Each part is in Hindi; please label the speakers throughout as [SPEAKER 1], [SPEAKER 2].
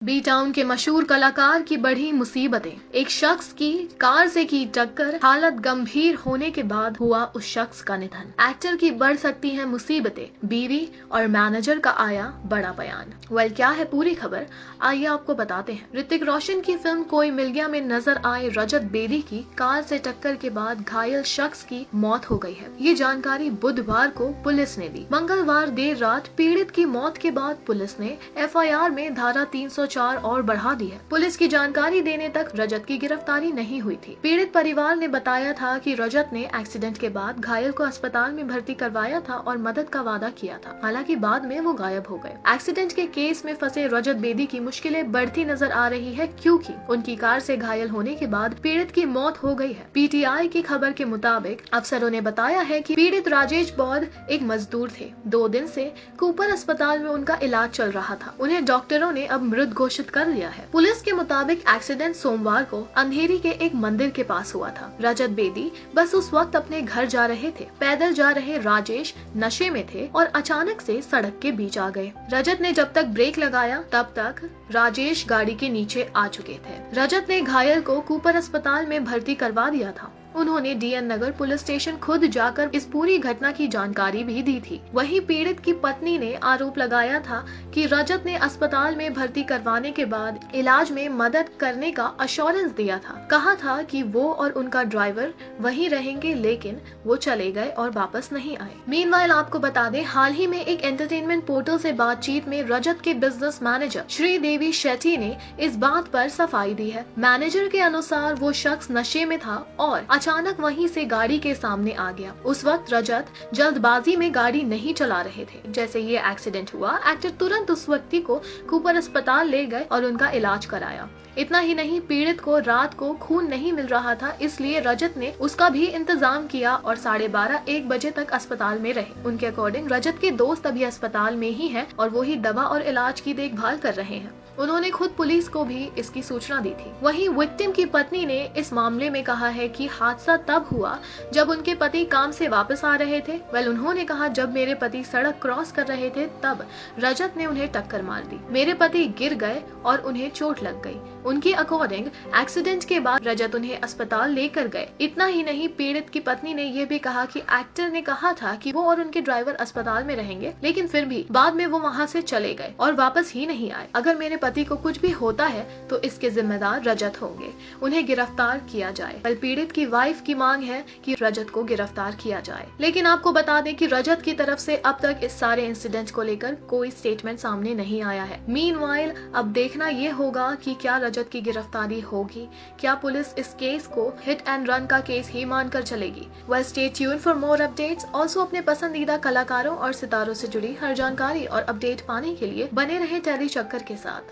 [SPEAKER 1] बी टाउन के मशहूर कलाकार की बढ़ी मुसीबतें। एक शख्स की कार से की टक्कर, हालत गंभीर होने के बाद हुआ उस शख्स का निधन। एक्टर की बढ़ सकती हैं मुसीबतें, बीवी और मैनेजर का आया बड़ा बयान। क्या है पूरी खबर, आइए आपको बताते हैं। ऋतिक रोशन की फिल्म कोई मिल गया में नजर आए रजत बेदी की कार से टक्कर के बाद घायल शख्स की मौत हो गई है। ये जानकारी बुधवार को पुलिस ने दी। मंगलवार देर रात पीड़ित की मौत के बाद पुलिस ने FIR में धारा 304 और बढ़ा दी है। पुलिस की जानकारी देने तक रजत की गिरफ्तारी नहीं हुई थी। पीड़ित परिवार ने बताया था कि रजत ने एक्सीडेंट के बाद घायल को अस्पताल में भर्ती करवाया था और मदद का वादा किया था। हालांकि बाद में वो गायब हो गए। एक्सीडेंट के केस में फंसे रजत बेदी की मुश्किलें बढ़ती नजर आ रही है, क्योंकि उनकी कार से घायल होने के बाद पीड़ित की मौत हो गई है। PTI की खबर के मुताबिक अफसरों ने बताया है कि पीड़ित राजेश बौद्ध एक मजदूर थे। 2 दिन से कूपर अस्पताल में उनका इलाज चल रहा था। उन्हें डॉक्टरों ने अब मृत घोषित कर लिया है। पुलिस के मुताबिक एक्सीडेंट सोमवार को अंधेरी के एक मंदिर के पास हुआ था। रजत बेदी बस उस वक्त अपने घर जा रहे थे। पैदल जा रहे राजेश नशे में थे और अचानक से सड़क के बीच आ गए। रजत ने जब तक ब्रेक लगाया तब तक राजेश गाड़ी के नीचे आ चुके थे। रजत ने घायल को कूपर अस्पताल में भर्ती करवा दिया था। उन्होंने DN नगर पुलिस स्टेशन खुद जाकर इस पूरी घटना की जानकारी भी दी थी। वहीं पीड़ित की पत्नी ने आरोप लगाया था कि रजत ने अस्पताल में भर्ती करवाने के बाद इलाज में मदद करने का अश्योरेंस दिया था। कहा था कि वो और उनका ड्राइवर वहीं रहेंगे, लेकिन वो चले गए और वापस नहीं आए। मीनवाइल आपको बता दें, हाल ही में एक एंटरटेनमेंट पोर्टल से बातचीत में रजत के बिजनेस मैनेजर श्रीदेवी शेट्टी ने इस बात पर सफाई दी है। मैनेजर के अनुसार वो शख्स नशे में था और अचानक वहीं से गाड़ी के सामने आ गया। उस वक्त रजत जल्दबाजी में गाड़ी नहीं चला रहे थे। जैसे ये एक्सीडेंट हुआ, एक्टर तुरंत उस व्यक्ति को कूपर अस्पताल ले गए और उनका इलाज कराया। इतना ही नहीं, पीड़ित को रात को खून नहीं मिल रहा था, इसलिए रजत ने उसका भी इंतजाम किया और 12:30-1 बजे तक अस्पताल में रहे। उनके अकॉर्डिंग रजत के दोस्त अभी अस्पताल में ही हैं और वो ही दवा और इलाज की देखभाल कर रहे हैं। उन्होंने खुद पुलिस को भी इसकी सूचना दी थी। वहीं विक्टिम की पत्नी ने इस मामले में कहा है कि हादसा तब हुआ जब उनके पति काम से वापस आ रहे थे। उन्होंने कहा, जब मेरे पति सड़क क्रॉस कर रहे थे तब रजत ने उन्हें टक्कर मार दी। मेरे पति गिर गए और उन्हें चोट लग गई। उनके अकॉर्डिंग एक्सीडेंट के बाद रजत उन्हें अस्पताल लेकर गए। इतना ही नहीं, पीड़ित की पत्नी ने यह भी कहा कि एक्टर ने कहा था कि वो और उनके ड्राइवर अस्पताल में रहेंगे, लेकिन फिर भी बाद में वो वहाँ से चले गए और वापस ही नहीं आए। अगर मेरे पति को कुछ भी होता है तो इसके जिम्मेदार रजत होंगे, उन्हें गिरफ्तार किया जाए। पीड़ित की वाइफ की मांग है कि रजत को गिरफ्तार किया जाए। लेकिन आपको बता दें कि रजत की तरफ से अब तक इस सारे इंसिडेंट को लेकर कोई स्टेटमेंट सामने नहीं आया है। मीनवाइल अब देखना ये होगा कि क्या रजत की गिरफ्तारी होगी, क्या पुलिस इस केस को हिट एंड रन का केस ही मानकर चलेगी। Stay tuned for more updates. Also अपने पसंदीदा कलाकारों और सितारों से जुड़ी हर जानकारी और अपडेट पाने के लिए बने रहे टेली चक्कर के साथ।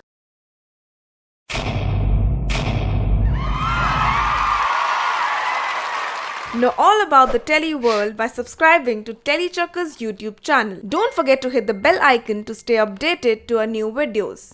[SPEAKER 2] Know all about the Telly world by subscribing to Telly Chakka's YouTube channel. Don't forget to hit the bell icon to stay updated to our new videos.